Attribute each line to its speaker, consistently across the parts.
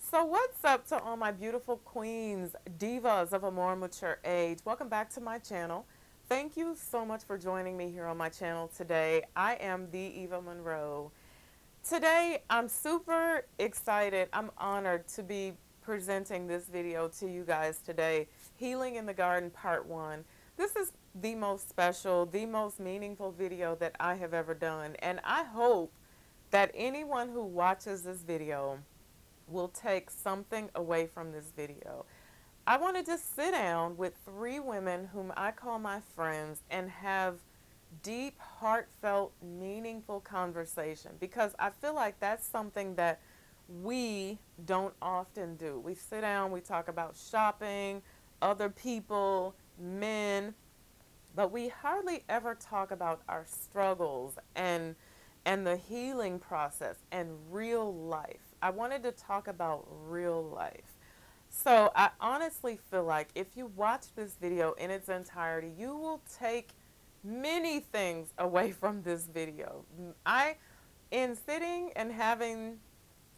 Speaker 1: So what's up to all my beautiful queens, divas of a more mature age? Welcome back to my channel. Thank you so much for joining me here on my channel today. I am the Eva Monroe. Today, I'm super excited. I'm honored to be presenting this video to you guys today. Healing in the Garden Part 1. This is the most special, the most meaningful video that I have ever done. And I hope that anyone who watches this video will take something away from this video. I want to just sit down with three women whom I call my friends and have deep, heartfelt, meaningful conversation, because I feel like that's something that we don't often do. We sit down, we talk about shopping, other people, men, but we hardly ever talk about our struggles and the healing process and real life. I wanted to talk about real life. So I honestly feel like if you watch this video in its entirety, you will take many things away from this video. In sitting and having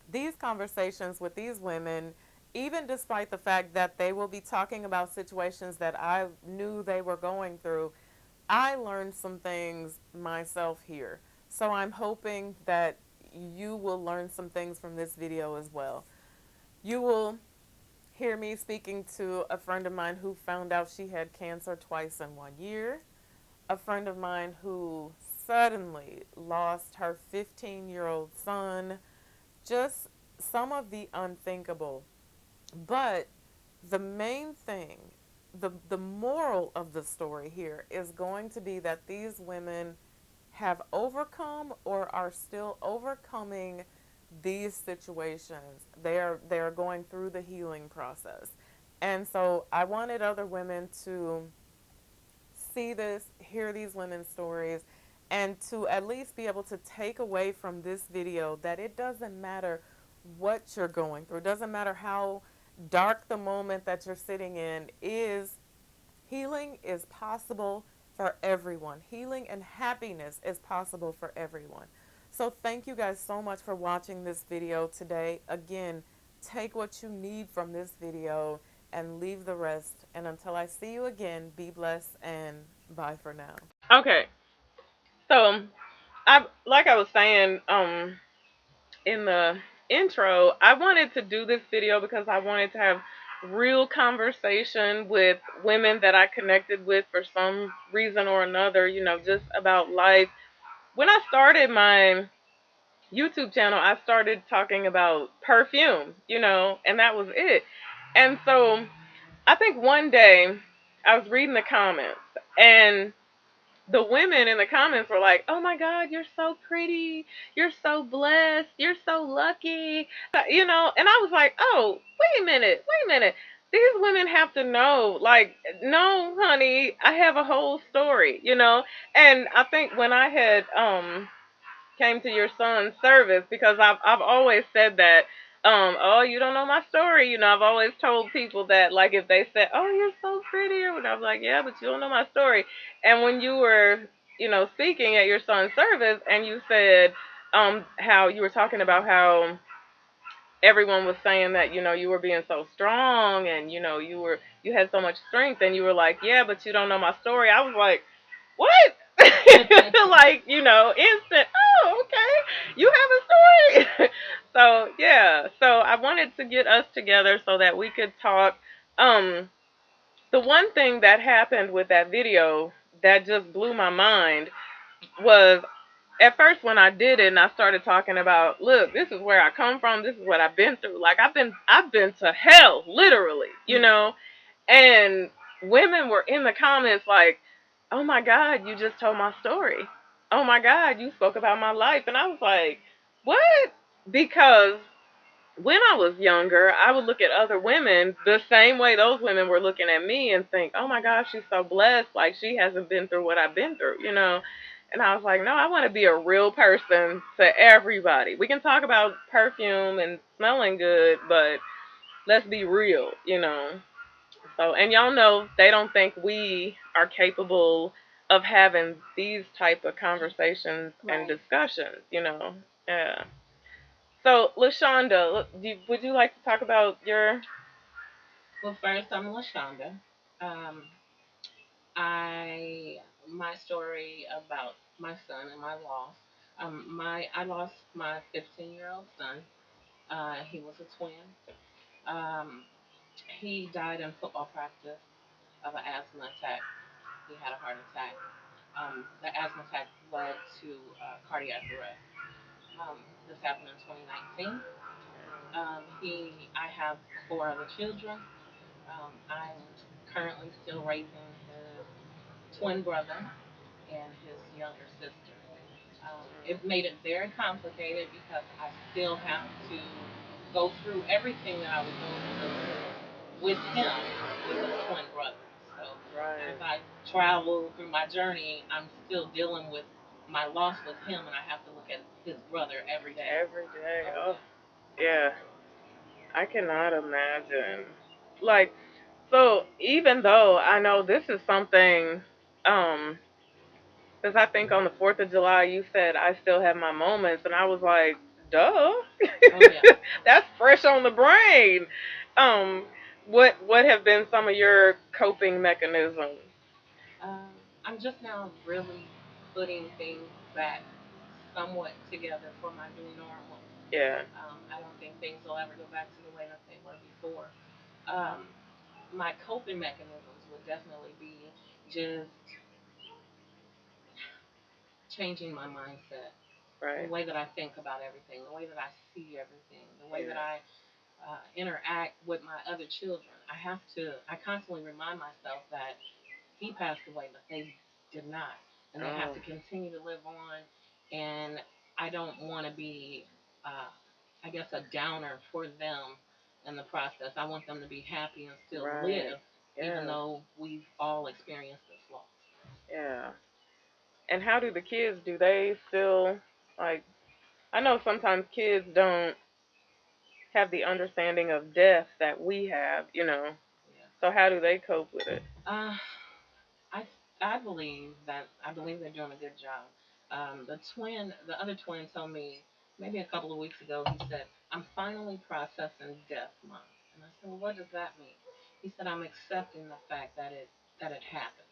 Speaker 1: these conversations with these women, even despite the fact that they will be talking about situations that I knew they were going through, I learned some things myself here. So I'm hoping that you will learn some things from this video as well. You will hear me speaking to a friend of mine who found out she had cancer twice in 1 year. A friend of mine who suddenly lost her 15-year-old son. Just some of the unthinkable. But the main thing, the moral of the story here is going to be that these women have overcome or are still overcoming these situations. They are going through the healing process. And so I wanted other women to see this, hear these women's stories, and to at least be able to take away from this video that it doesn't matter what you're going through. It doesn't matter how dark the moment that you're sitting in is. Healing is possible for everyone. Healing and happiness is possible for everyone. So thank you guys so much for watching this video today. Again, take what you need from this video and leave the rest. And until I see you again, be blessed and bye for now. Okay, so like I was saying in the intro, I wanted to do this video because I wanted to have real conversation with women that I connected with for some reason or another, just about life. When I started my YouTube channel, I started talking about perfume, and that was it. And so I think one day I was reading the comments, and the women in the comments were like, "Oh my God, you're so pretty. You're so blessed. You're so lucky." And I was like, "Oh, wait a minute. These women have to know, like, no, honey, I have a whole story." And I think when I had came to your son's service, because I've always said that, oh, you don't know my story. I've always told people that, like, if they said, "Oh, you're so pretty," or whatever, I'm like, "Yeah, but you don't know my story." And when you were, speaking at your son's service, and you said, how you were talking about how everyone was saying that, you were being so strong, and you had so much strength, and you were like, "Yeah, but you don't know my story." I was like, "What?" Like, instant, "Oh, okay, you have a story." So yeah, so I wanted to get us together so that we could talk. um the one thing that happened with that video that just blew my mind was, at first when I did it and I started talking about, look, this is where I come from, this is what I've been through. Like, I've been to hell, literally. And women were in the comments like, "Oh my God, you just told my story. Oh my God, you spoke about my life." And I was like, "What?" Because when I was younger, I would look at other women the same way those women were looking at me and think, "Oh my gosh, she's so blessed. Like, she hasn't been through what I've been through." And I was like, "No, I want to be a real person to everybody. We can talk about perfume and smelling good, but let's be real." So, and y'all know they don't think we are capable of having these type of conversations and discussions. Yeah. So, Lashonda, would you like to talk about your?
Speaker 2: Well, first, I'm Lashonda. Um, my story about my son and my loss. I lost my 15-year-old son. He was a twin. Um, he died in football practice of an asthma attack. He had a heart attack. The asthma attack led to cardiac arrest. This happened in 2019. I have four other children. I'm currently still raising his twin brother and his younger sister. It made it very complicated because I still have to go through everything that I was going through with him, with his twin brother. So as
Speaker 1: Right.
Speaker 2: I travel through my journey, I'm still dealing with my loss with him, and I have to look at his brother every day.
Speaker 1: Every day.
Speaker 2: Every
Speaker 1: Oh,
Speaker 2: day.
Speaker 1: yeah. I cannot imagine. Like, so even though I know this is something, because I think on the 4th of July you said I still have my moments, and I was like, duh,
Speaker 2: Oh yeah.
Speaker 1: that's fresh on the brain. Um, what have been some of your coping mechanisms?
Speaker 2: Um, I'm just now really putting things back somewhat together for my new normal.
Speaker 1: Yeah.
Speaker 2: I don't think things will ever go back to the way that they were before. Um, my coping mechanisms would definitely be just changing my mindset, the
Speaker 1: Right.
Speaker 2: way that I think about everything, the way that I see everything, the way that
Speaker 1: Yeah.
Speaker 2: I interact with my other children. I constantly remind myself that he passed away, but they did not, and they have
Speaker 1: Oh.
Speaker 2: to continue to live on. And I don't want to be, uh, I guess, a downer for them in the process. I want them to be happy and still
Speaker 1: Right.
Speaker 2: live, even
Speaker 1: Yeah.
Speaker 2: though we've all experienced this loss.
Speaker 1: Yeah. And how do the kids? Do they still like? I know sometimes kids don't have the understanding of death that we have, you know.
Speaker 2: Yeah.
Speaker 1: So how do they cope with it?
Speaker 2: Uh, I I believe they're doing a good job. The other twin told me maybe a couple of weeks ago. He said, "I'm finally processing death, Mom." And I said, "Well, what does that mean?" He said, "I'm accepting the fact that it happened."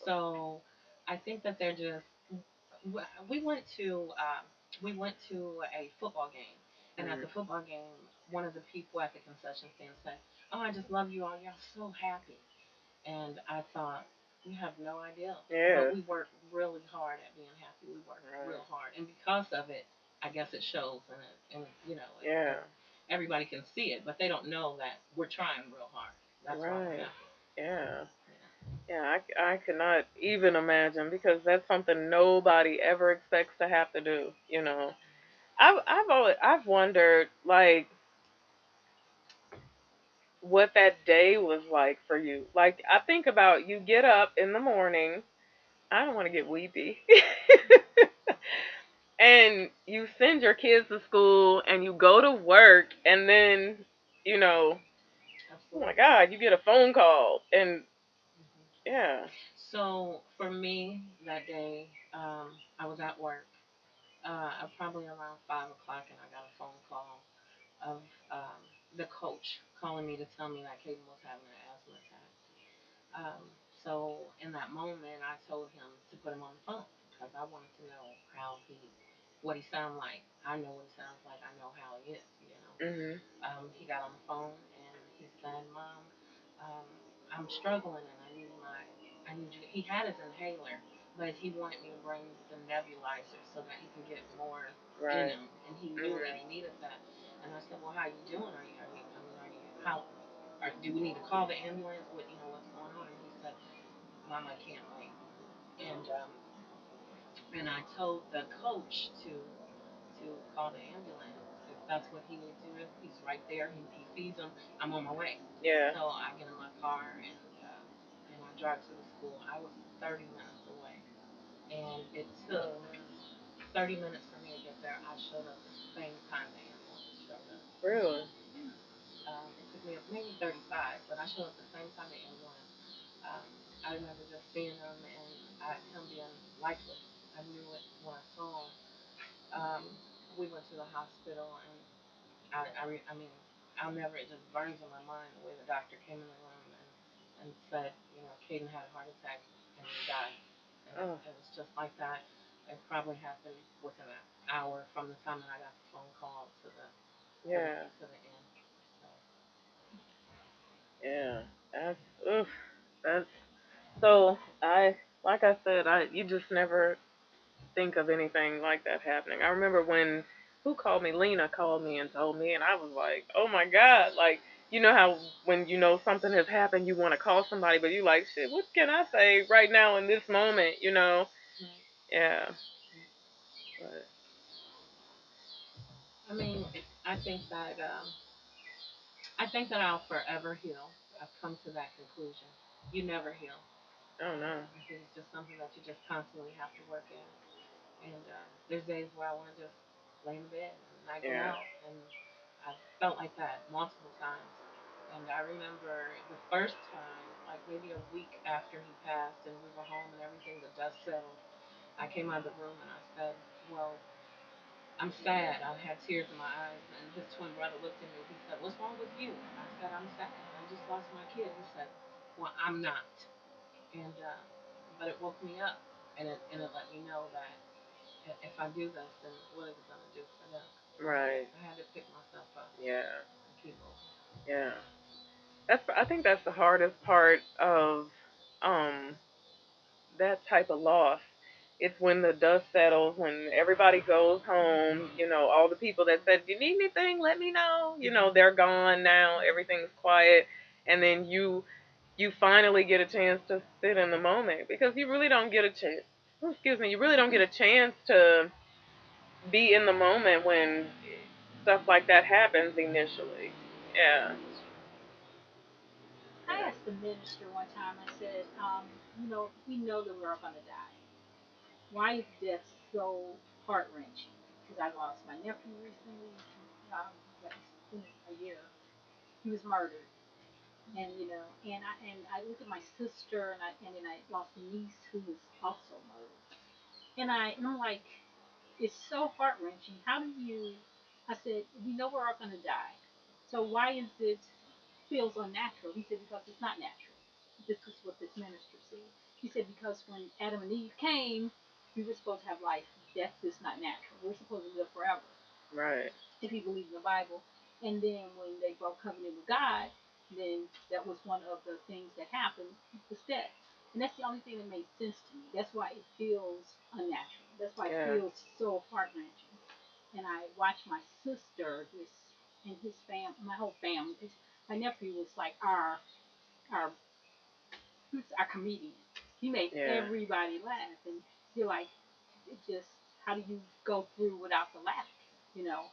Speaker 2: So I think that they're just. We went to a football game, and at
Speaker 1: Mm.
Speaker 2: the football game, one of the people at the concession stand said, "Oh, I just love you all. Y'all so happy." And I thought, you have no idea.
Speaker 1: Yeah.
Speaker 2: But we work really hard at being happy. We work
Speaker 1: Right.
Speaker 2: real hard. And because of it, I guess it shows and
Speaker 1: Yeah.
Speaker 2: everybody can see it, but they don't know that we're trying real hard. That's why we're
Speaker 1: Right.
Speaker 2: happy.
Speaker 1: Yeah.
Speaker 2: Yeah.
Speaker 1: Yeah. I cannot even imagine because that's something nobody ever expects to have to do. You know. I've wondered like what that day was like for you. Like I think about you get up in the morning. I don't want to get weepy. And you send your kids to school and you go to work and then, you know, oh my
Speaker 2: Absolutely.
Speaker 1: God, you get a phone call and
Speaker 2: Hmm.
Speaker 1: yeah.
Speaker 2: So for me, that day, I was at work, probably around 5 o'clock, and I got a phone call of the coach calling me to tell me that Caden was having an asthma attack. Um, so in that moment, I told him to put him on the phone because I wanted to know what he sounded like. I know what he sounds like. I know how he is.
Speaker 1: Mhm.
Speaker 2: He got on the phone and he said, "Mom, um, I'm struggling and I need you." He had his inhaler, but he wanted me to bring the nebulizer so that he can get more in
Speaker 1: Right.
Speaker 2: him, and he knew that
Speaker 1: Mhm.
Speaker 2: he needed that. And I said, "Well, how are you doing? Are you how do we need to call the ambulance? What's going on?" And he said, "Mom, I can't wait." And I told the coach to call the ambulance if that's what he needs to do. He's right there. He sees him. I'm on my way.
Speaker 1: Yeah.
Speaker 2: So I get in my car and I drive to the school. I was 30 minutes away, and it took
Speaker 1: Oh,
Speaker 2: 30 minutes for me to get there. I showed up the same time the ambulance showed up.
Speaker 1: really?
Speaker 2: It took me maybe 35, but I showed up the same time the ambulance. Um, I remember just seeing him and him being lifeless. I knew it when I saw him. we went to the hospital, and I mean, I'll never. It just burns in my mind the way the doctor came in the room and said, you know, Caden had a heart attack and he died. And
Speaker 1: Oh.
Speaker 2: it was just like that. It probably happened within an hour from the time that I got the phone call to the
Speaker 1: Yeah.
Speaker 2: to the end. So.
Speaker 1: Yeah. That's oof. That's so. Like I said, you just never think of anything like that happening. I remember when who called me? Lena called me and told me, and I was like, oh my god, like. You know how when you know something has happened, you want to call somebody, but you like, shit, what can I say right now in this moment, you know? Yeah. But,
Speaker 2: I mean, I think that I'll forever heal. I've come to that conclusion. You never heal.
Speaker 1: oh no.
Speaker 2: I think it's just something that you just constantly have to work at. And there's days where I want to just lay in bed and not get
Speaker 1: Yeah.
Speaker 2: out. And I felt like that multiple times. And I remember the first time, like maybe a week after he passed, and we were home and everything, the dust settled. I came out of the room and I said, well, I'm sad. I had tears in my eyes. And his twin brother looked at me. He said, what's wrong with you? I said, I'm sad. I just lost my kid. He said, well, I'm not. And but it woke me up, and it let me know that if I do this, then what is it going to do for them?
Speaker 1: Right.
Speaker 2: I had to pick myself up
Speaker 1: Yeah.
Speaker 2: and keep moving.
Speaker 1: Yeah. I think that's the hardest part of um that type of loss. It's when the dust settles, when everybody goes home, you know, all the people that said, "Do you need anything? Let me know." You know, they're gone now, everything's quiet, and then you finally get a chance to sit in the moment because you really don't get a chance. Excuse me, you really don't get a chance to be in the moment when stuff like that happens initially. Yeah.
Speaker 3: I asked the minister one time, I said, we know that we're all going to die. Why is death so heart wrenching? Because I lost my nephew recently. It's been a year. He was murdered. And I look at my sister, and then I lost a niece who was also murdered. And I'm like, it's so heart wrenching. How do you? I said, we know we're all going to die. So why is it feels unnatural? He said, because it's not natural. This is what this minister said. He said, because when Adam and Eve came, we were supposed to have life. Death is not natural. We're supposed to live forever
Speaker 1: Right.
Speaker 3: if you believe in the Bible. And then when they broke covenant with God, then that was one of the things that happened was death. And that's the only thing that made sense to me. That's why it feels unnatural. That's why it
Speaker 1: Yeah.
Speaker 3: feels so heart wrenching. And I watched my sister, and his my whole family. My nephew was like our our comedian. He made
Speaker 1: Yeah.
Speaker 3: everybody laugh, and you're like, it just how do you go through without the laughter? You know,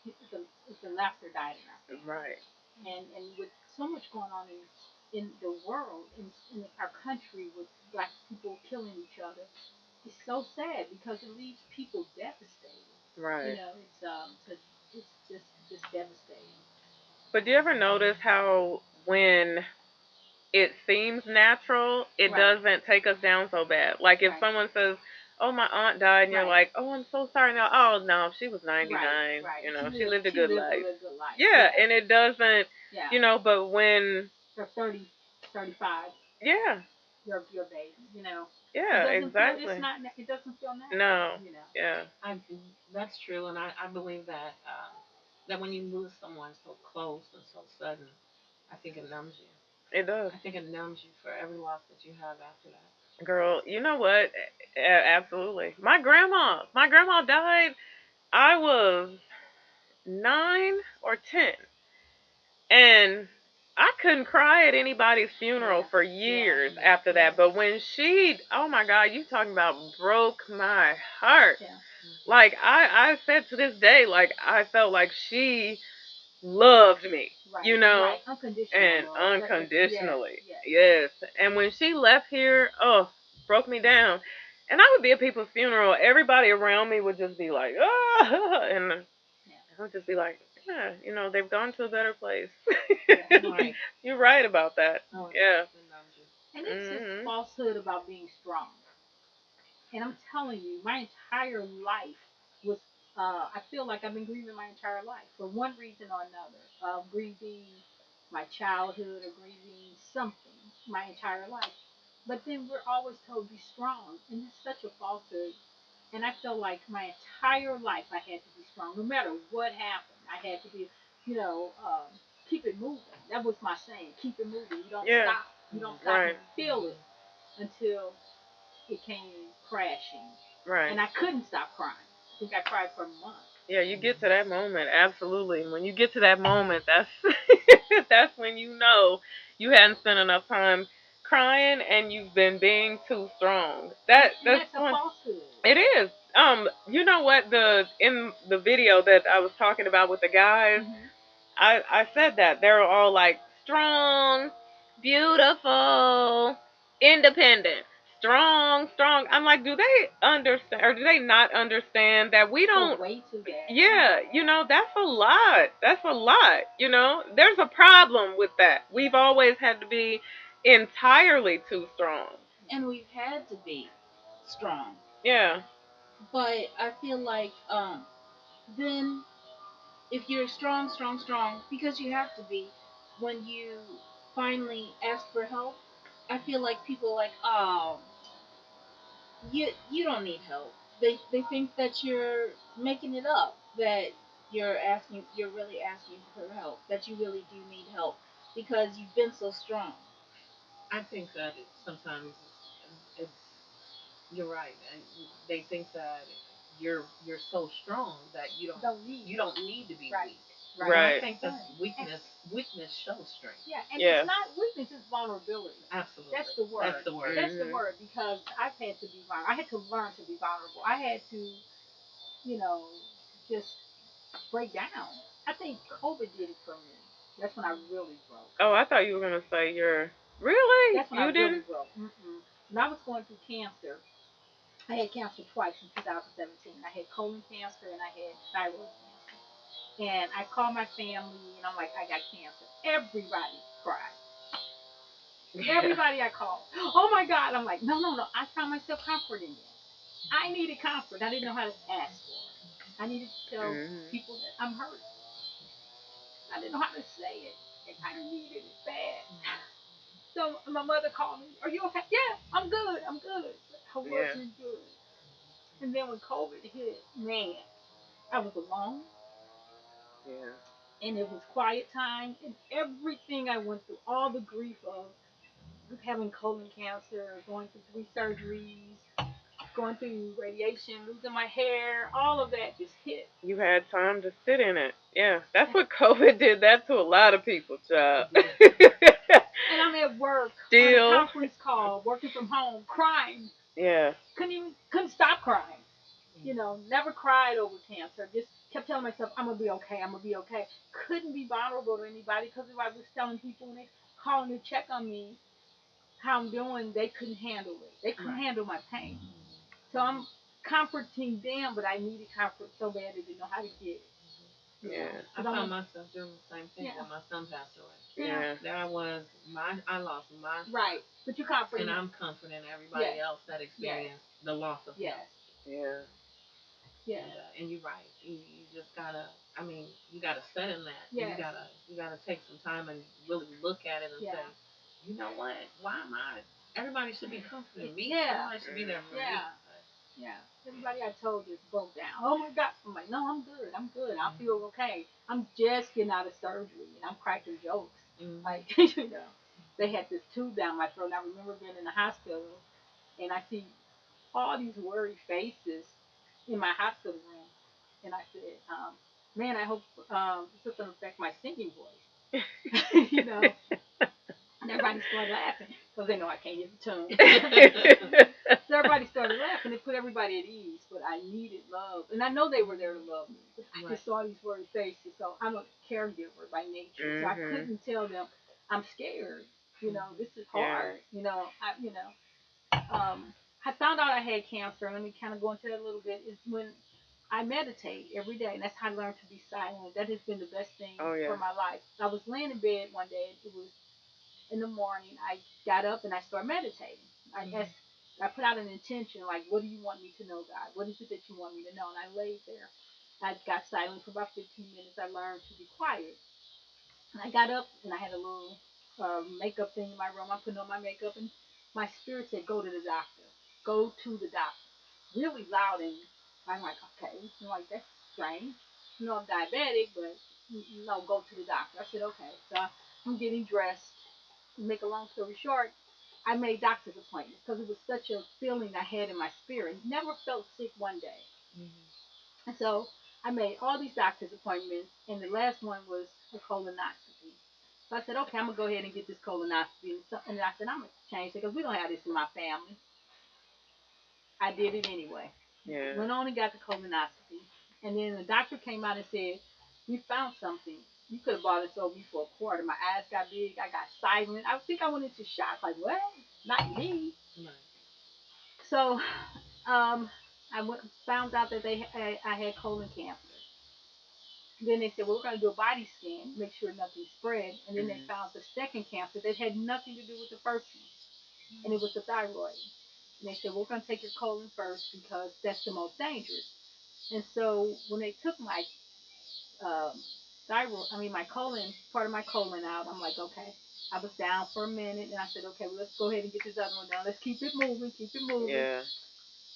Speaker 3: the laughter died in our family,
Speaker 1: Right.
Speaker 3: and with so much going on in the world, in our country, with black people killing each other, it's so sad because it leaves people devastated. You
Speaker 1: Right.
Speaker 3: know, it's just devastating.
Speaker 1: But do you ever notice how when it seems natural, it
Speaker 3: Right,
Speaker 1: doesn't take us down so bad? Like if
Speaker 3: right,
Speaker 1: someone says, "Oh, my aunt died," and you're
Speaker 3: right,
Speaker 1: like, "Oh, I'm so sorry." Now, oh no, she was
Speaker 3: right,
Speaker 1: 99.
Speaker 3: right.
Speaker 1: You
Speaker 3: She
Speaker 1: know, she
Speaker 3: lived
Speaker 1: lived a
Speaker 3: she
Speaker 1: good
Speaker 3: lived a
Speaker 1: life.
Speaker 3: little good life.
Speaker 1: Yeah,
Speaker 3: Yeah,
Speaker 1: and it doesn't,
Speaker 3: yeah.
Speaker 1: but when,
Speaker 3: For 30, 35,
Speaker 1: yeah,
Speaker 3: your baby. You know, it
Speaker 1: yeah,
Speaker 3: doesn't feel. It's
Speaker 1: exactly.
Speaker 3: not. It doesn't feel natural.
Speaker 1: No,
Speaker 3: You know.
Speaker 1: yeah,
Speaker 2: I That's true, and I believe that that when you lose someone so close and so sudden, I think it numbs you.
Speaker 1: it does.
Speaker 2: I think it numbs you for every loss that you have after that.
Speaker 1: Girl, you know what? Absolutely. My grandma died. I was 9 or 10. And I couldn't cry at anybody's funeral
Speaker 3: Yeah.
Speaker 1: for
Speaker 3: Yeah.
Speaker 1: years after
Speaker 3: Yeah.
Speaker 1: that. But when oh my God, you talking about broke my heart.
Speaker 3: Yeah.
Speaker 2: Mm-hmm.
Speaker 1: Like I said to this day, like I felt like she loved me,
Speaker 3: Right.
Speaker 1: you know,
Speaker 3: Right. Unconditional
Speaker 1: and
Speaker 3: love. Yes.
Speaker 1: unconditionally.
Speaker 3: Yes.
Speaker 1: Yes. And when she left here, oh, broke me down. And I would be at people's funeral, everybody around me would just be like, oh, and
Speaker 3: Yeah.
Speaker 1: I would just be like, yeah, they've gone to a better place.
Speaker 3: Yeah.
Speaker 2: Right.
Speaker 1: You're right about that.
Speaker 2: Oh,
Speaker 1: Yeah.
Speaker 2: it numbs you.
Speaker 3: And it's this
Speaker 1: Mhm.
Speaker 3: falsehood about being strong. And I'm telling you, my entire life was I feel like I've been grieving my entire life for one reason or another. Grieving my childhood or grieving something my entire life. But then we're always told to be strong, and it's such a falsehood. And I felt like my entire life I had to be strong, no matter what happened. I had to be, you know, keep it moving. That was my saying: keep it moving. You don't
Speaker 1: Yeah.
Speaker 3: stop. You don't stop
Speaker 1: Right.
Speaker 3: and feel it until it came crashing.
Speaker 1: Right.
Speaker 3: And I couldn't stop crying. I think I cried for months.
Speaker 1: Yeah, you get to that moment, absolutely. When you get to that moment, that's that's when you know you hadn't spent enough time crying and you've been being too strong.
Speaker 3: And
Speaker 1: That's
Speaker 3: that's a
Speaker 1: one.
Speaker 3: falsehood.
Speaker 1: It is. You know what, the in the video that I was talking about with the guys,
Speaker 3: Mm-hmm.
Speaker 1: I said that they're all like strong, beautiful, independent, strong, strong. I'm like, do they understand or do they not understand that we
Speaker 3: For
Speaker 1: don't?
Speaker 3: way too bad.
Speaker 1: Yeah, that's a lot. That's a lot. There's a problem with that. We've always had to be entirely too strong.
Speaker 4: And we've had to be strong.
Speaker 1: Yeah.
Speaker 4: But I feel like then if you're strong, strong, strong, because you have to be, when you finally ask for help, I feel like people are like, oh, you don't need help. They think that you're making it up, that you're really asking for help, that you really do need help because you've been so strong.
Speaker 2: I think that sometimes it's you're right, and they think that you're so strong that you don't need to be
Speaker 3: Right.
Speaker 2: weak.
Speaker 3: Right.
Speaker 2: And I
Speaker 1: Right.
Speaker 2: think that
Speaker 3: Right.
Speaker 2: weakness shows strength.
Speaker 3: Yeah, and
Speaker 1: Yeah.
Speaker 3: it's not weakness, it's vulnerability.
Speaker 2: Absolutely,
Speaker 3: That's the word.
Speaker 2: That's the word.
Speaker 3: That's the
Speaker 1: Mhm.
Speaker 3: word because I've had to be vulnerable. I had to learn to be vulnerable. I had to, you know, just break down. I think COVID did it for me. That's when I really broke.
Speaker 1: Oh, I thought you were gonna say you're really.
Speaker 3: That's when I
Speaker 1: You
Speaker 3: really
Speaker 1: didn't.
Speaker 3: broke. Mm-mm. When I was going through cancer, I had cancer twice in 2017. I had colon cancer and I had thyroid cancer. And I called my family and I'm like, I got cancer. Everybody cried.
Speaker 1: Yeah.
Speaker 3: Everybody I called. Oh my God. I'm like, no, no, no. I found myself comforting them. I needed comfort. I didn't know how to ask for it. I needed to tell
Speaker 1: Mhm.
Speaker 3: people that I'm hurt. I didn't know how to say it. And I needed it bad. So my mother called me. Are you okay? Yeah, I'm good. I'm good. But I
Speaker 1: Yeah.
Speaker 3: wasn't good. And then when COVID hit, man, I was alone.
Speaker 1: Yeah.
Speaker 3: And it was quiet time. And everything I went through, all the grief of having colon cancer, going through 3 surgeries, going through radiation, losing my hair, all of that just hit.
Speaker 1: You had time to sit in it. Yeah. That's what COVID did. That to a lot of people, child.
Speaker 3: And I'm at work on a
Speaker 1: Still.
Speaker 3: conference call, working from home, crying.
Speaker 1: Yeah.
Speaker 3: Couldn't stop crying. Never cried over cancer. Just kept telling myself, I'm gonna be okay. I'm gonna be okay. Couldn't be vulnerable to anybody because if I was telling people when they calling to check on me how I'm doing, they couldn't handle it. They couldn't
Speaker 2: Right.
Speaker 3: handle my pain. So I'm comforting them, but I needed comfort so bad I didn't know how to get it.
Speaker 1: Yeah.
Speaker 2: I
Speaker 3: 'Cause I'm
Speaker 2: found
Speaker 3: a,
Speaker 2: myself doing the same thing
Speaker 3: yeah,
Speaker 2: when my son passed away.
Speaker 3: yeah,
Speaker 1: Yeah.
Speaker 2: There I was, I lost my
Speaker 3: right.
Speaker 2: son,
Speaker 3: But you comforting
Speaker 2: and
Speaker 3: them.
Speaker 2: I'm comforting everybody
Speaker 3: Yes,
Speaker 2: else that
Speaker 3: yes,
Speaker 2: experienced the loss of him.
Speaker 3: yes,
Speaker 1: Yeah.
Speaker 3: yes,
Speaker 2: And you're right. You just gotta. I mean, you gotta sit in that. And
Speaker 3: yes,
Speaker 2: you gotta take some time and really look at it and
Speaker 3: yeah,
Speaker 2: say, you know what? Why am I? Everybody should be comforting me.
Speaker 3: yeah,
Speaker 2: Everybody should be there for me.
Speaker 3: yeah. Yeah, everybody I told just broke down. Oh my God! I'm like, no, I'm good. I'm good. I feel okay. I'm just getting out of surgery, and I'm cracking jokes.
Speaker 2: Mm-hmm.
Speaker 3: Like, they had this tube down my throat. And I remember being in the hospital, and I see all these worried faces in my hospital room, and I said, man, I hope this doesn't affect my singing voice. And everybody started laughing because they know I can't hit the tune. So everybody started laughing. It put everybody at ease, but I needed love. And I know they were there to love me. But I just saw these worried faces. So I'm a caregiver by nature. So I
Speaker 1: Mhm.
Speaker 3: couldn't tell them, I'm scared. This is
Speaker 1: Yeah.
Speaker 3: hard. I found out I had cancer. Let me kind of go into that a little bit. Is when I meditate every day. And that's how I learned to be silent. That has been the best thing
Speaker 1: Oh yeah.
Speaker 3: for my life. I was laying in bed one day. It was in the morning. I got up and I started meditating. I put out an intention, like, what do you want me to know, God? What is it that you want me to know? And I laid there. I got silent for about 15 minutes. I learned to be quiet. And I got up and I had a little makeup thing in my room. I'm putting on my makeup, and my spirit said, "Go to the doctor. Go to the doctor." Really loud, and I'm like, "Okay." I'm like, "That's strange. I'm diabetic, but no, go to the doctor." I said, "Okay." So I'm getting dressed. To make a long story short, I made doctor's appointments because it was such a feeling I had in my spirit. Never felt sick one day. And so I made all these doctor's appointments, and the last one was a colonoscopy. So I said, okay, I'm gonna go ahead and get this colonoscopy. And I said, I'm gonna change it because we don't have this in my family. I did it anyway.
Speaker 1: Yeah.
Speaker 3: Went on and got the colonoscopy, and then the doctor came out and said, "We found something. You could have bought this over me for a quarter." My eyes got big. I got silent. I think I went into shock. Like, what? Not me.
Speaker 2: Right.
Speaker 3: So, I found out that I had colon cancer. Then they said, well, we're going to do a body scan, make sure nothing spread. And then they found the second cancer that had nothing to do with the first one, and it was the thyroid. And they said, well, we're going to take your colon first because that's the most dangerous. And so when they took my um, my colon, part of my colon out, I'm like, okay. I was down for a minute, and I said, okay, well, let's go ahead and get this other one down. Let's keep it moving, keep it moving.
Speaker 1: Yeah.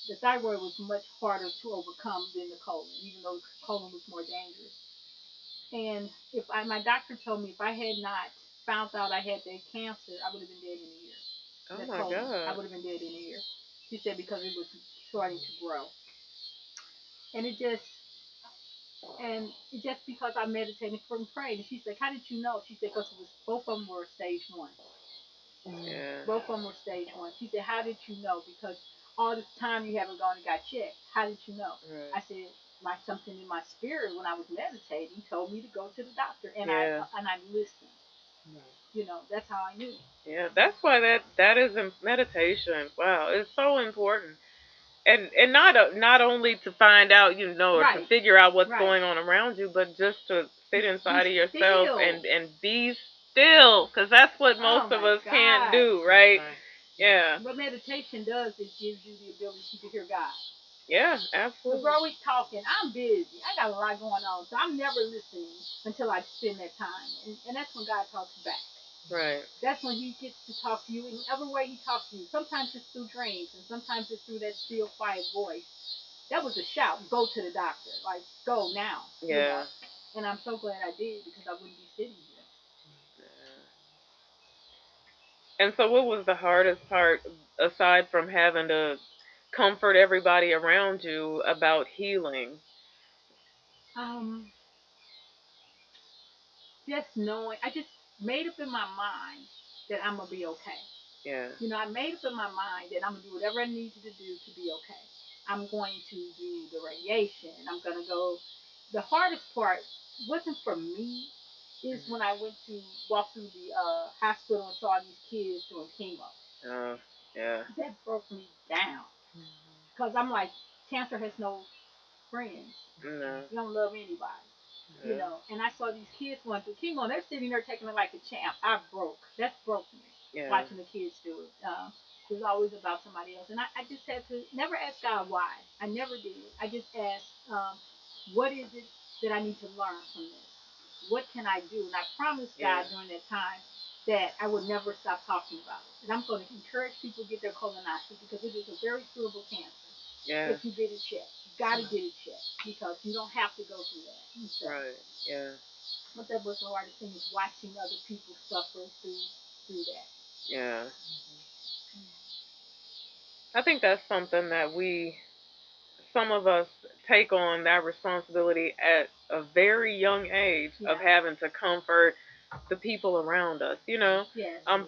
Speaker 3: The thyroid was much harder to overcome than the colon, even though the colon was more dangerous. And my doctor told me if I had not found out I had that cancer, I would have been dead in a year.
Speaker 1: Oh
Speaker 3: That
Speaker 1: my
Speaker 3: colon, I
Speaker 1: God.
Speaker 3: would have been dead in a year. She said because it was starting to grow, and it just because I meditated and prayed. And she said, "How did you know?" She said, "Because it was both of them were stage one.
Speaker 1: Yeah.
Speaker 3: Both of them were stage one." She said, "How did you know? Because all this time you haven't gone and got checked. How did you know?"
Speaker 1: Right.
Speaker 3: I said, "My something in my spirit when I was meditating told me to go to the doctor, and
Speaker 1: Yeah.
Speaker 3: I listened. That's how I knew."
Speaker 1: Yeah. That's why that is in meditation. Wow, it's so important. And not only to find out, or to
Speaker 3: Right,
Speaker 1: figure out what's
Speaker 3: right.
Speaker 1: going on around you, but just to sit
Speaker 3: Be
Speaker 1: inside of yourself
Speaker 3: still.
Speaker 1: and be still, because that's what
Speaker 3: Oh
Speaker 1: most of
Speaker 3: my
Speaker 1: us can't
Speaker 3: God.
Speaker 1: do, right?
Speaker 2: Right.
Speaker 1: Yeah.
Speaker 3: What meditation does is gives you the ability to hear God.
Speaker 1: Yeah.
Speaker 3: Because
Speaker 1: Absolutely.
Speaker 3: we're always talking. I'm busy. I got a lot going on. So I'm never listening until I spend that time. And that's when God talks back.
Speaker 1: Right.
Speaker 3: That's when he gets to talk to you in every way he talks to you. Sometimes it's through dreams, and sometimes it's through that still, quiet voice. That was a shout. Go to the doctor. Like, go now.
Speaker 1: Yeah.
Speaker 3: And I'm so glad I did because I wouldn't be sitting here.
Speaker 1: And so, what was the hardest part, aside from having to comfort everybody around you about healing?
Speaker 3: Um, just knowing, I just made up in my mind that I'm gonna be okay.
Speaker 1: Yeah.
Speaker 3: I made up in my mind that I'm gonna do whatever I need to do to be okay. I'm going to do the radiation. I'm gonna go. The hardest part wasn't for me. Is when I went to walk through the hospital and saw these kids doing chemo.
Speaker 1: Oh, yeah.
Speaker 3: That broke me down because I'm like, cancer has no friends.
Speaker 1: No.
Speaker 3: You don't love anybody.
Speaker 1: Yeah.
Speaker 3: And I saw these kids going through chemo, and they're sitting there taking it like a champ. I broke. That's broke me.
Speaker 1: Yeah.
Speaker 3: Watching the kids do it. It was always about somebody else, and I just had to never ask God why. I never did. I just asked, what is it that I need to learn from this? What can I do? And I promised
Speaker 1: Yeah.
Speaker 3: God during that time that I would never stop talking about it. And I'm going to encourage people to get their colonoscopy because it is a very curable cancer.
Speaker 1: Yeah.
Speaker 3: If you get it checked, you got to get it checked because you don't have to go through that. So,
Speaker 1: Right. Yeah.
Speaker 3: but that was the hardest thing is watching other people suffer through that.
Speaker 1: Yeah. I think that's something that some of us take on that responsibility at a very young age of
Speaker 3: Yeah.
Speaker 1: having to comfort the people around us.
Speaker 3: Yes.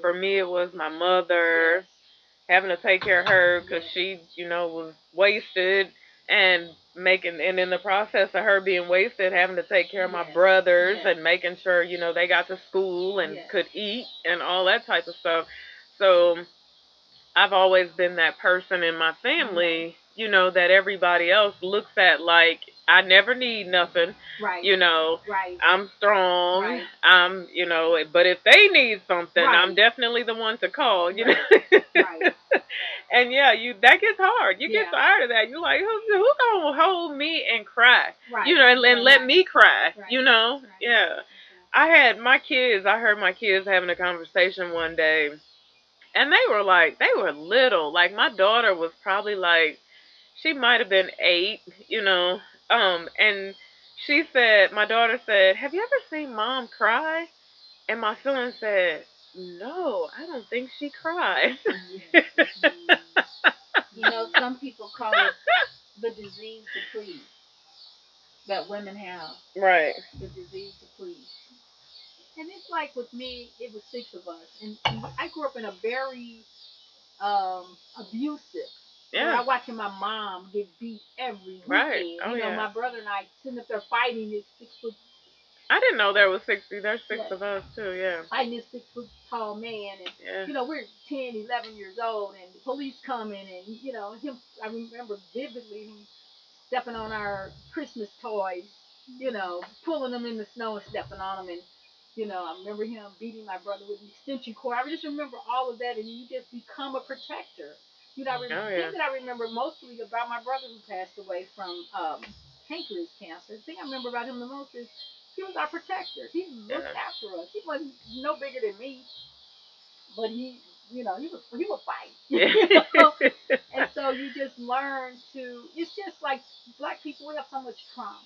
Speaker 1: For me, it was my mother,
Speaker 3: Yes.
Speaker 1: having to take care of her because
Speaker 3: Yes.
Speaker 1: she, was wasted, and in the process of her being wasted, having to take care of my
Speaker 3: Yes.
Speaker 1: brothers
Speaker 3: Yes.
Speaker 1: and making sure, they got to school and
Speaker 3: Yes.
Speaker 1: could eat and all that type of stuff. So I've always been that person in my family, that everybody else looks at like I never need nothing.
Speaker 3: Right.
Speaker 1: You know,
Speaker 3: Right.
Speaker 1: I'm strong.
Speaker 3: Right.
Speaker 1: You know, but if they need something, I'm
Speaker 3: Right.
Speaker 1: definitely the one to call. You
Speaker 3: Right.
Speaker 1: know.
Speaker 3: Right.
Speaker 1: And yeah, that gets hard. You get
Speaker 3: Yeah.
Speaker 1: tired of that. You're like, who gonna hold me and cry?
Speaker 3: Right.
Speaker 1: You know, and let me cry.
Speaker 3: Right.
Speaker 1: You know,
Speaker 3: Right.
Speaker 1: yeah. I had my kids. I heard my kids having a conversation one day, and they were little. Like my daughter was probably like, she might have been 8. You know, and my daughter said, "Have you ever seen mom cry?" And my son said, "No, I don't think she cries."
Speaker 4: You know, some people call it the disease to please that women have.
Speaker 1: Right.
Speaker 4: The disease to please.
Speaker 3: And it's like with me, it was 6 of us, and I grew up in a very abusive. Where
Speaker 1: Yeah.
Speaker 3: I watching my mom get beat every
Speaker 1: Right.
Speaker 3: weekend.
Speaker 1: Oh
Speaker 3: You know,
Speaker 1: yeah.
Speaker 3: my brother and I sitting up there fighting this 6 foot,
Speaker 1: I didn't know there was 60. There's six
Speaker 3: yeah,
Speaker 1: of us too. Yeah.
Speaker 3: fighting this 6 foot tall man, and
Speaker 1: Yeah.
Speaker 3: we're 10, 11 years old, and the police coming, and him. I remember vividly him stepping on our Christmas toys, pulling them in the snow and stepping on them, and I remember him beating my brother with an extension cord. I just remember all of that, and you just become a protector.
Speaker 1: Oh
Speaker 3: Thing
Speaker 1: yeah.
Speaker 3: that I remember mostly about my brother who passed away from pancreas cancer. The thing I remember about him the most is he was our protector. He looked
Speaker 1: Yeah.
Speaker 3: after us. He wasn't no bigger than me, but he would fight.
Speaker 1: Yeah.
Speaker 3: And so you just learn to. It's just like black people. We have so much trauma.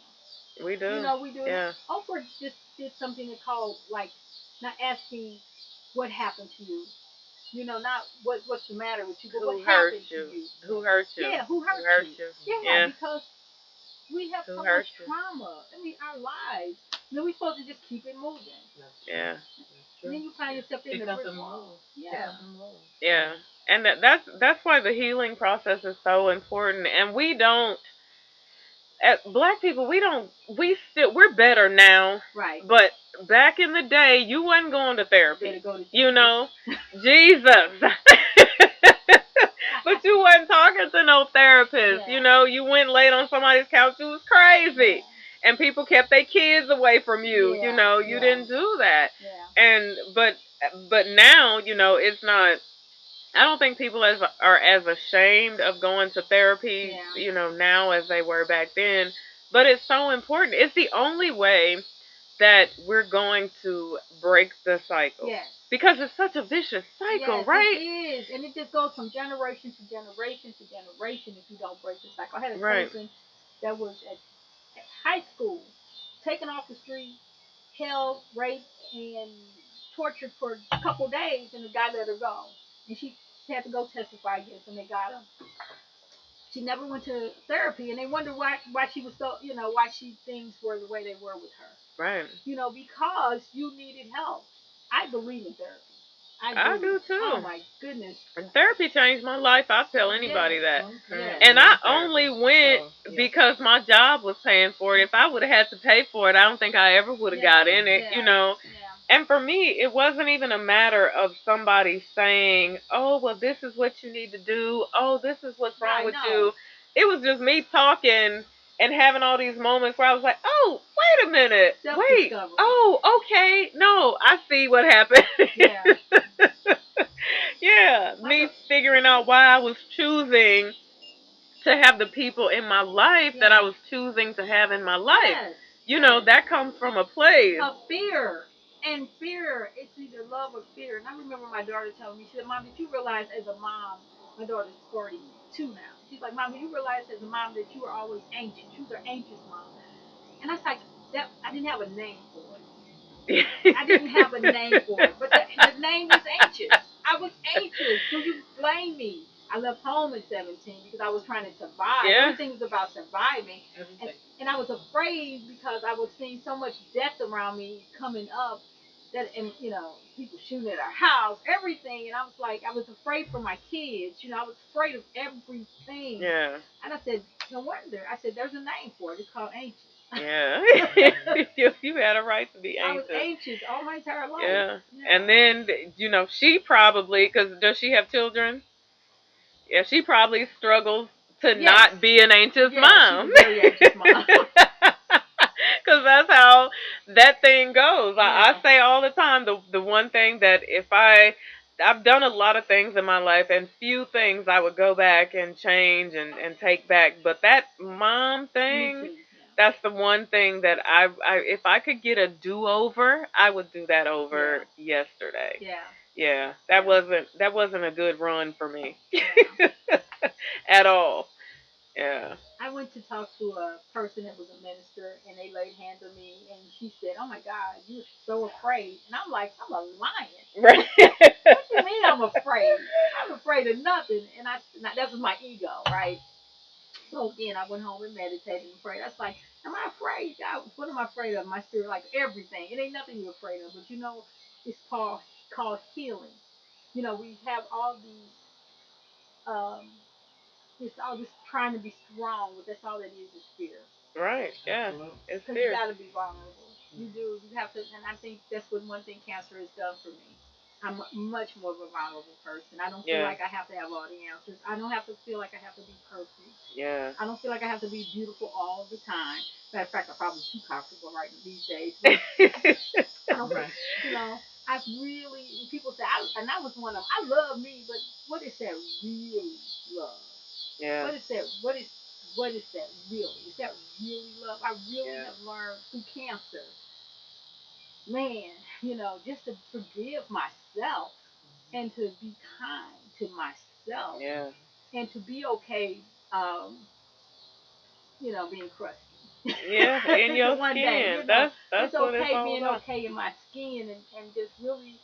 Speaker 1: We do.
Speaker 3: We do.
Speaker 1: Yeah.
Speaker 3: Oprah just did something that called like not asking what happened to you. Not what's the matter with you, but
Speaker 1: Who
Speaker 3: what
Speaker 1: hurt
Speaker 3: happened to
Speaker 1: you?
Speaker 3: you.
Speaker 1: Who hurt you?
Speaker 3: Yeah, who hurt,
Speaker 1: Who hurt
Speaker 3: you?
Speaker 1: you?
Speaker 3: Yeah,
Speaker 1: Yeah.
Speaker 3: because we have
Speaker 1: Who
Speaker 3: so
Speaker 1: hurt
Speaker 3: much
Speaker 1: you?
Speaker 3: trauma. I mean, our lives. We're supposed to just keep it moving.
Speaker 1: Yeah.
Speaker 3: And then you find yourself in the brick wall. Yeah.
Speaker 1: Yeah. And that's why the healing process is so important. And we don't, as black people, we're better now.
Speaker 3: Right.
Speaker 1: But back in the day, you wasn't going to therapy.
Speaker 3: Go to
Speaker 1: You know, Jesus. But you wasn't talking to no therapist.
Speaker 3: Yeah.
Speaker 1: You know, you went laid on somebody's couch. It was crazy.
Speaker 3: Yeah.
Speaker 1: And people kept their kids away from you.
Speaker 3: Yeah.
Speaker 1: You know, you didn't do that.
Speaker 3: Yeah.
Speaker 1: And but now, it's not. I don't think people are as ashamed of going to therapy,
Speaker 3: Yeah.
Speaker 1: Now as they were back then. But it's so important. It's the only way that we're going to break the cycle.
Speaker 3: Yes.
Speaker 1: Because it's such a vicious cycle,
Speaker 3: yes,
Speaker 1: right?
Speaker 3: It is. And it just goes from generation to generation to generation if you don't break the cycle. I had a cousin that was at high school, taken off the street, held, raped, and tortured for a couple days, and the guy let her go. And she had to go testify against him. They got her. She never went to therapy, and they wondered why she was so why things were the way they were with her.
Speaker 1: Right.
Speaker 3: Because you needed help. I believe in therapy.
Speaker 1: I do too.
Speaker 3: Oh my goodness.
Speaker 1: And therapy changed my life. I'll tell anybody that.
Speaker 3: Yeah.
Speaker 1: And I only went because my job was paying for it. If I would have had to pay for it, I don't think I ever would have got in it,
Speaker 3: Yeah.
Speaker 1: And for me, it wasn't even a matter of somebody saying, "Oh, well, this is what you need to do. Oh, this is what's wrong with you." It was just me talking and having all these moments where I was like, "Oh, wait a minute. Wait. Oh, okay. No, I see what happened."
Speaker 3: Yeah.
Speaker 1: Yeah. Me figuring out why I was choosing to have the people in my life that I was choosing to have in my life.
Speaker 3: Yes.
Speaker 1: That comes from a place
Speaker 3: of fear. And fear, it's either love or fear. And I remember my daughter telling me, she said, "Mom, did you realize as a mom," my daughter's 42 now. She's like, "Mom, did you realize as a mom that you were always anxious? You were an anxious mom." And I was like, I didn't have a name for it. I didn't have a name for it. But the name is anxious. I was anxious. Do you blame me? I left home at 17 because I was trying to survive.
Speaker 1: Yeah.
Speaker 3: Everything was about surviving. And I was afraid because I was seeing so much death around me coming up and people shooting at our house, everything. And I was like, I was afraid for my kids. I was afraid of everything.
Speaker 1: Yeah.
Speaker 3: And I said, no wonder. I said, there's a name for it. It's called anxious.
Speaker 1: Yeah. You had a right to be anxious.
Speaker 3: I was anxious all my entire life.
Speaker 1: Yeah. And then, she probably, because does she have children? Yeah, she probably struggles to
Speaker 3: Yes.
Speaker 1: not be an anxious
Speaker 3: Yeah,
Speaker 1: mom.
Speaker 3: she's a very anxious mom.
Speaker 1: Because that's how that thing goes. I
Speaker 3: Yeah.
Speaker 1: say all the time, the one thing that if I've done a lot of things in my life, and few things I would go back and change and take back. But that mom
Speaker 3: Me
Speaker 1: thing,
Speaker 3: too.
Speaker 1: that's the one thing that I if I could get a do-over, I would do that over yesterday.
Speaker 3: Yeah.
Speaker 1: Yeah,
Speaker 3: Yeah.
Speaker 1: that wasn't a good run for me
Speaker 3: Yeah.
Speaker 1: at all. Yeah.
Speaker 3: I went to talk to a person that was a minister, and they laid hands on me, and she said, "Oh my God, you're so afraid." And I'm like, "I'm a lion.
Speaker 1: Right.
Speaker 3: What you mean I'm afraid? I'm afraid of nothing." And that was my ego, right? So then I went home and meditated and prayed. I was like, "Am I afraid? God, what am I afraid of?" My spirit, like everything. It ain't nothing you're afraid of, but it's called healing. We have all these um, it's all this trying to be strong, but that's all it is fear.
Speaker 1: Right. Yeah.
Speaker 2: Absolutely.
Speaker 1: It's
Speaker 3: Because you
Speaker 1: fear.
Speaker 3: got to be vulnerable. You do. You have to, and I think that's what one thing cancer has done for me. I'm much more of a vulnerable person. I don't feel
Speaker 1: Yeah.
Speaker 3: like I have to have all the answers. I don't have to feel like I have to be perfect.
Speaker 1: Yeah.
Speaker 3: I don't feel like I have to be beautiful all the time. Matter of fact, I'm probably too comfortable right these days. But I don't feel,
Speaker 2: Right.
Speaker 3: you know, I really, people say, and I was one of them, I love me, but what is that really love?
Speaker 1: Yeah.
Speaker 3: What is that? What is that really? Is that really love? I really
Speaker 1: Yeah.
Speaker 3: have learned through cancer, man, just to forgive myself and to be kind to myself
Speaker 1: Yeah.
Speaker 3: and to be okay, um, being crusty.
Speaker 1: Yeah. In your
Speaker 3: One day,
Speaker 1: skin. That's
Speaker 3: it's
Speaker 1: what it's
Speaker 3: okay
Speaker 1: all
Speaker 3: being
Speaker 1: about.
Speaker 3: okay in my skin and just really,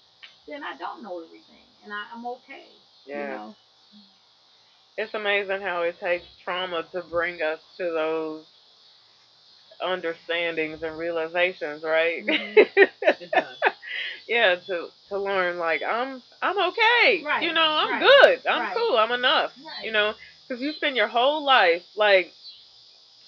Speaker 3: then I don't know everything and I'm okay, you
Speaker 1: Yeah.
Speaker 3: know.
Speaker 1: It's amazing how it takes trauma to bring us to those understandings and realizations, right?
Speaker 3: Hmm.
Speaker 2: It does.
Speaker 1: Yeah, to learn like I'm okay.
Speaker 3: Right,
Speaker 1: I'm
Speaker 3: right,
Speaker 1: good. I'm
Speaker 3: right,
Speaker 1: cool. I'm enough.
Speaker 3: right.
Speaker 1: Because you spend your whole life like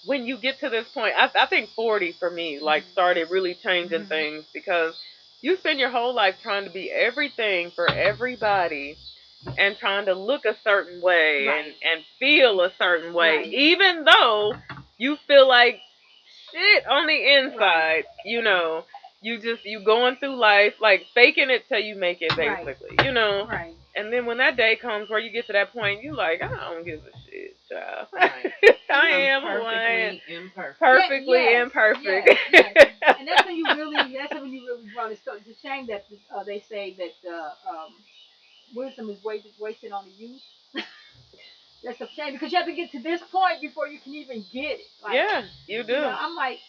Speaker 1: when you get to this point. I think 40 for me like
Speaker 3: Hmm.
Speaker 1: started really changing
Speaker 3: Hmm.
Speaker 1: things because you spend your whole life trying to be everything for everybody and trying to look a certain way
Speaker 3: Right,
Speaker 1: and feel a certain way,
Speaker 3: right,
Speaker 1: even though you feel like shit on the
Speaker 3: right,
Speaker 1: inside. You going through life like faking it till you make it,
Speaker 3: right,
Speaker 1: basically.
Speaker 3: right.
Speaker 1: And then when that day comes where you get to that point, you like, I don't give a shit, child.
Speaker 2: Right.
Speaker 1: I
Speaker 3: Yeah,
Speaker 2: I'm
Speaker 1: am who I am,
Speaker 2: perfectly imperfect.
Speaker 3: yeah,
Speaker 1: perfectly
Speaker 3: yes,
Speaker 1: imperfect.
Speaker 3: yes, yes. And that's when you really run. It's a shame that they say that wisdom is wasted on the youth. That's a shame because you have to get to this point before you can even get it. Like,
Speaker 1: Yeah, you do.
Speaker 3: I'm like,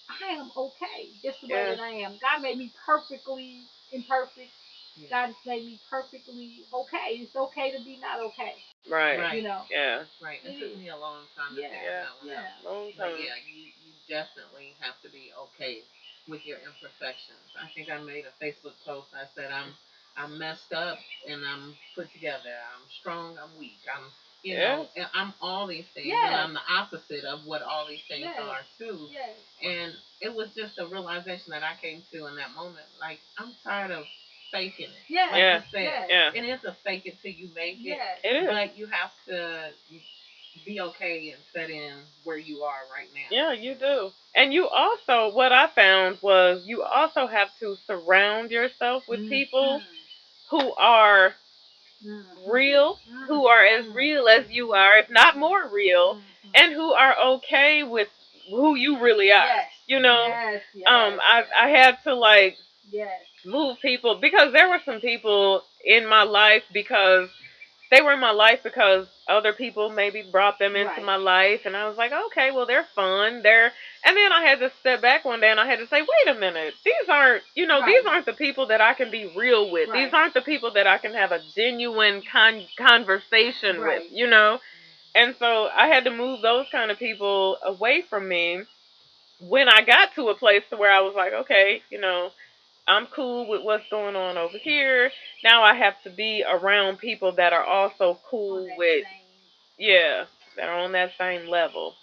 Speaker 3: I am okay just the way
Speaker 1: Yeah,
Speaker 3: that I am. God made me perfectly imperfect.
Speaker 2: Yeah.
Speaker 3: God has made me perfectly okay. It's okay to be not okay.
Speaker 1: right.
Speaker 2: Right.
Speaker 3: You know.
Speaker 1: Yeah,
Speaker 2: Right.
Speaker 3: It
Speaker 2: It took
Speaker 3: is.
Speaker 2: me a long time to
Speaker 3: Yeah.
Speaker 2: figure
Speaker 1: yeah.
Speaker 2: that one out.
Speaker 3: Yeah.
Speaker 1: Long
Speaker 2: But
Speaker 1: time.
Speaker 2: yeah, you definitely have to be okay with your imperfections. I think I made a Facebook post. I said I'm messed up and I'm put together. I'm strong. I'm weak.
Speaker 1: Yeah,
Speaker 2: I'm all these things, and
Speaker 3: Yes.
Speaker 2: I'm the opposite of what all these things
Speaker 3: Yes.
Speaker 2: are too.
Speaker 3: Yes.
Speaker 2: And it was just a realization that I came to in that moment. Like I'm tired of faking it.
Speaker 3: Yes.
Speaker 2: Like
Speaker 1: yeah,
Speaker 2: you said,
Speaker 3: Yes.
Speaker 1: yeah.
Speaker 2: it is a fake it till you make it,
Speaker 3: Yes.
Speaker 1: It is.
Speaker 2: but you have to be okay and set in where you are right now.
Speaker 1: Yeah, you do. And you also, what I found was you also have to surround yourself with people
Speaker 3: Mhm.
Speaker 1: who are
Speaker 3: Mhm.
Speaker 1: real, who are as
Speaker 3: Mhm.
Speaker 1: real as you are, if not more real,
Speaker 3: Mhm.
Speaker 1: and who are okay with who you really are.
Speaker 3: Yes.
Speaker 1: You know,
Speaker 3: Yes. Yes.
Speaker 1: I had to like
Speaker 3: Yes.
Speaker 1: move people because there were some people in my life because they were in my life because other people maybe brought them into
Speaker 3: Right.
Speaker 1: my life, and I was like, okay, well, they're fun, and then I had to step back one day and I had to say, wait a minute, these
Speaker 3: Right.
Speaker 1: aren't the people that I can be real with. These
Speaker 3: Right.
Speaker 1: aren't the people that I can have a genuine conversation with,
Speaker 3: Right.
Speaker 1: and so I had to move those kind of people away from me when I got to a place to where I was like, okay, I'm cool with what's going on over here. Now I have to be around people that are also
Speaker 3: On
Speaker 1: cool
Speaker 3: that
Speaker 1: with,
Speaker 3: same.
Speaker 1: yeah, that are on that same level.